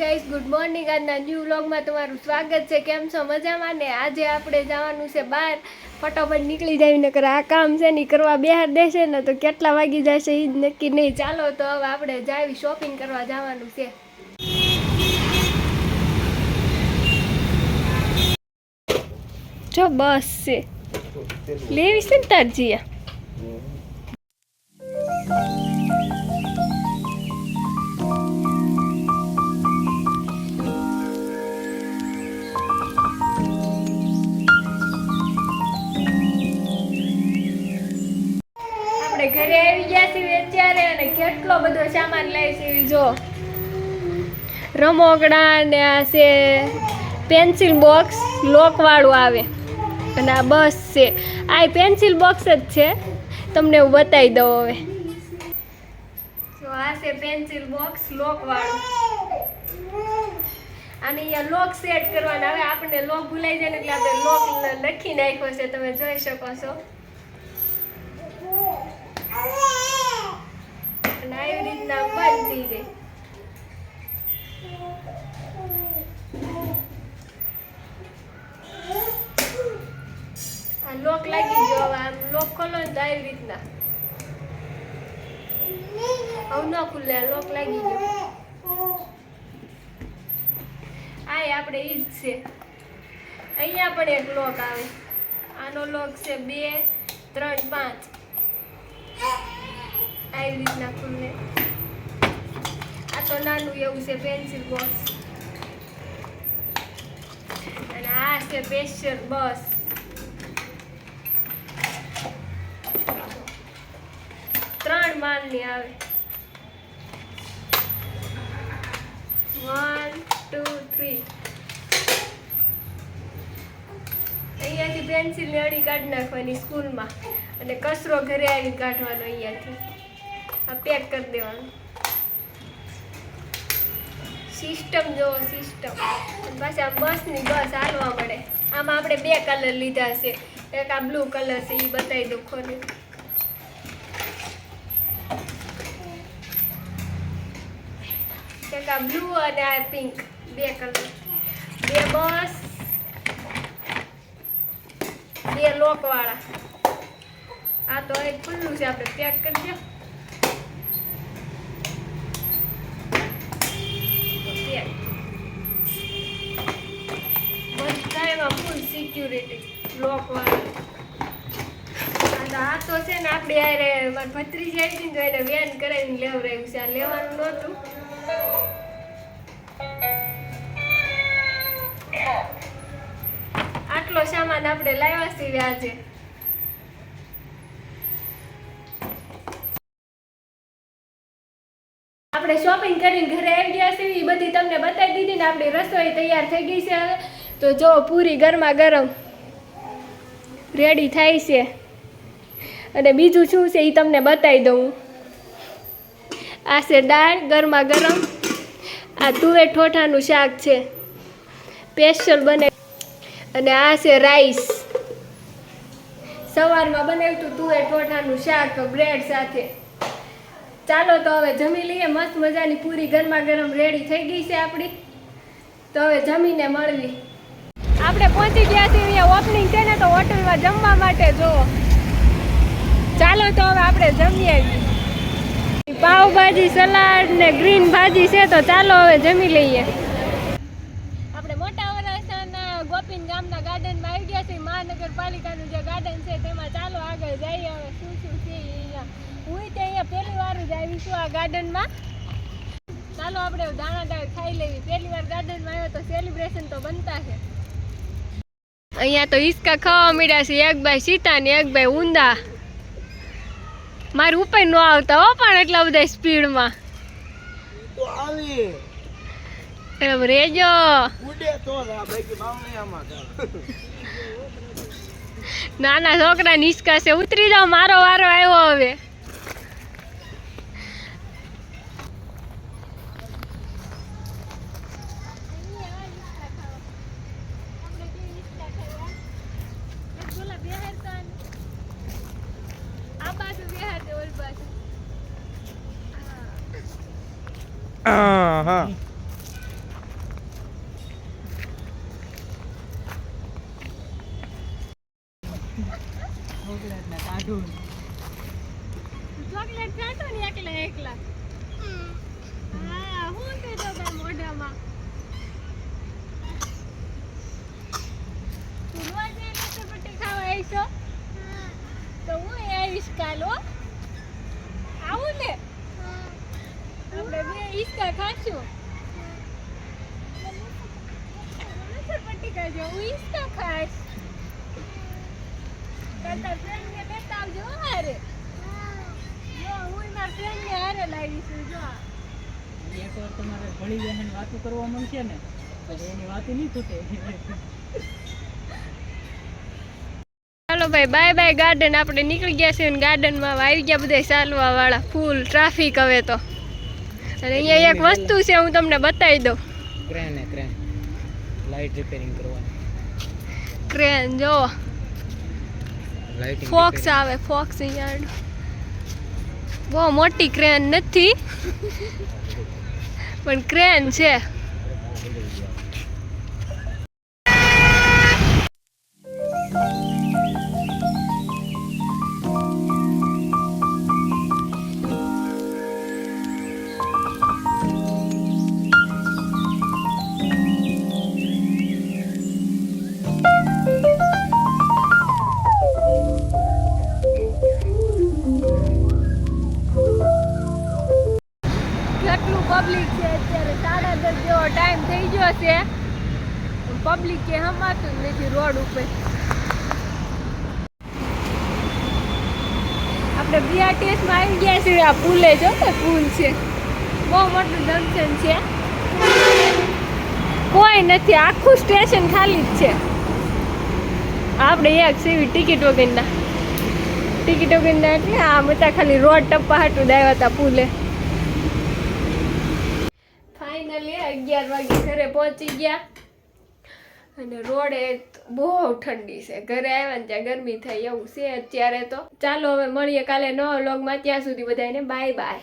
Guys, good morning. આજના new વ્લોગમાં તમારું સ્વાગત છે। કેમ છો? મજામાં ને? આજે આપણે જવાનું છે બહાર। ફટાફટ નીકળી જાય નકર આ કામ છે ને કરવા બેહાર દેશે ને તો કેટલા વાગી જશે એ જ નક્કી નહીં। ચાલો તો હવે આપણે જાવી શોપિંગ કરવા જવાનું છે। જો બસ છે લેવી છે ને તારજીયા। ઘરે આવી ગયા છીએ અત્યારે અને કેટલો બધો સામાન લઈ છે જો રમકડા ને આ છે પેન્સિલ બોક્સ લોક વાળું આવે અને આ બસ છે આ પેન્સિલ બોક્સ જ છે તમને હું બતાવી દઉં હવે તો આ છે પેન્સિલ બોક્સ લોક વાળું અને અહીંયા લોક સેટ કરવાના હવે આપણને લોક ભૂલાઈ જાય ને એટલે આપણે લોક લખી નાખ્યો છે તમે જોઈ શકો છો અને આવી રીતના બંધ થઈ જાય આ લોક લાગી ગયો હવે આમ લોક ખોલો ને તો આવી રીતના હવે ન ખુલે લોક લાગી ગયો આ આપણે ઈ જ છે અહીંયા પણ એક લોક આવે આનો લોક છે 2 3 5 આવી રીતના ખુલે આ તો નાનું એવું છે પેન્સિલ બોક્સ અને આ છે સ્પેશિયલ બસ ત્રણ માળની આવે 1 2 3 અહીંયાથી પેન્સિલની અડી કાઢી નાખવાની સ્કૂલમાં અને કચરો ઘરે આવી કાઢવાનો અહીંયાથી આ પેક કરી દેવાનું સિસ્ટમ જોવો સિસ્ટમ પાછી આ બસની બસ હાલવા મળે આમાં આપણે 2 કલર લીધા છે એક આ બ્લુ કલર છે એ બતાવી દો ખોલી એક આ બ્લુ અને આ પિંક 2 કલર 2 બસ 2 લોક વાળા આ તો એક ખુલ્લું છે આપણે પેક કરી દો બધામાં ફૂલ સિક્યુરિટી લોક વાળા આ તો છે ને આપણે યારે મારી ભત્રીજી આવી હતી ને તો એને વેન કરાવીને લેવડાવ્યું છે આ લેવાનું નહોતું આટલો સામાન આપણે લાવ્યા છીએ આજે આપણે શોપિંગ કરીને ઘરે આવી ગયા છીએ એ બધી તમને બતાવી દીધી ને આપણી રસોઈ તૈયાર થઈ ગઈ છે હવે તો જો પૂરી ગરમા ગરમ રેડી થાય છે અને બીજું શું છે એ તમને બતાવી દઉં આ છે દાળ ગરમા ગરમ આ તુવેર ઠોઠાનું શાક છે સ્પેશિયલ બને અને આ છે રાઈસ સવારમાં બનાવ્યું હતું તુવેર ઠોઠાનું શાક બ્રેડ સાથે ચાલો તો હવે જમી લઈએ મસ્ત મજાની પૂરી ગરમા ગરમ રેડી થઈ ગઈ છે આપણી તો હવે જમીને મળવી આપણે પહોંચી ગયા છીએ અહીંયા ઓપનિંગ છે ને તો હોટલમાં જમવા માટે જો ચાલો તો હવે આપણે જમી આવીએ પાવભાજી સલાડ ને ગ્રીન ભાજી છે તો ચાલો હવે જમી લઈએ આપણે મોટા વરાછાના ગોપીન ગામના ગાર્ડનમાં આવી ગયા છીએ મહાનગરપાલિકાનું જે ગાર્ડન છે તેમાં ચાલો આગળ જઈએ હવે શું શું છે અહીંયા હું તે અહીંયા પહેલી વાર જ આવી છું આ ગાર્ડનમાં ચાલો આપણે દાણા દાળ ખાઈ લેવી પહેલી વાર ગાર્ડનમાં આવ્યો તો સેલિબ્રેશન તો બનતા છે અહીંયા તો હિસકા ખાવા મળ્યા છે એક ભાઈ સીતા ને એક ભાઈ ઊંધા મારું ઉપર ન આવતા હો પણ એટલા બધા સ્પીડમાં રેજો નાના છોકરા નિષ્કા છે ઉતરી જાઓ મારો વારો આવ્યો હવે કાઢું ચોકલેટ ખાતો ને એકલા એકલા હા હું કીધો ભાઈ મોઢામાં તું રોજ લસણપટ્ટી ખાવા આવીશો તો હું આવીશ કાલ હો આવું ને આપણે બે ઈસકા ખાશું લસણપટ્ટી ખાજો હું ઈસકા ખાઈશ તારા ફ્રેન્ડને લેતા આવજો હારે જો હું મારા ફ્રેન્ડને હારે લાવીશું જો એકવાર તમારે ભળી જાય ને વાતો કરવા મળશે ને એટલે એની વાતો નહીં છૂટે. ચાલો ભાઈ બાય બાય ગાર્ડન આપણે નીકળી ગયા છે અને ગાર્ડનમાં આવી ગયા બધા ચાલવા વાળા ફૂલ ટ્રાફિક હવે તો અને અહીંયા એક વસ્તુ છે હું તમને બતાવી દઉં ક્રેન લાઇટ રિપેરિંગ કરવાની ક્રેન જો લાઇટિંગ ફોક્સ આવે ફોક્સ અહીંયા બહુ મોટી ક્રેન નથી પણ ક્રેન છે કેટલું પબ્લિક છે અત્યારે 10:30 જેવો ટાઈમ થઈ ગયો છે પબ્લિક કે હમાતું જ નથી રોડ ઉપર આપણે બીઆરટીએસમાં આવી ગયા છીએ આ પુલે જો કે પુલ છે બહુ મોટું જંકશન છે કોઈ નથી આખું સ્ટેશન ખાલી જ છે આપણે એક સીવી ટિકિટ વગરના એટલે આ બધા ખાલી રોડ ટપ્પા હાટું દાવ્યા હતા પુલે ફાઇનલી 11 વાગે ઘરે પહોંચી ગયા અને રોડે બહુ ઠંડી છે ઘરે આવ્યા ને ત્યાં ગરમી થાય એવું છે અત્યારે તો ચાલો હવે મળીએ કાલે નવા વ્લોગમાં ત્યાં સુધી બધાને બાય બાય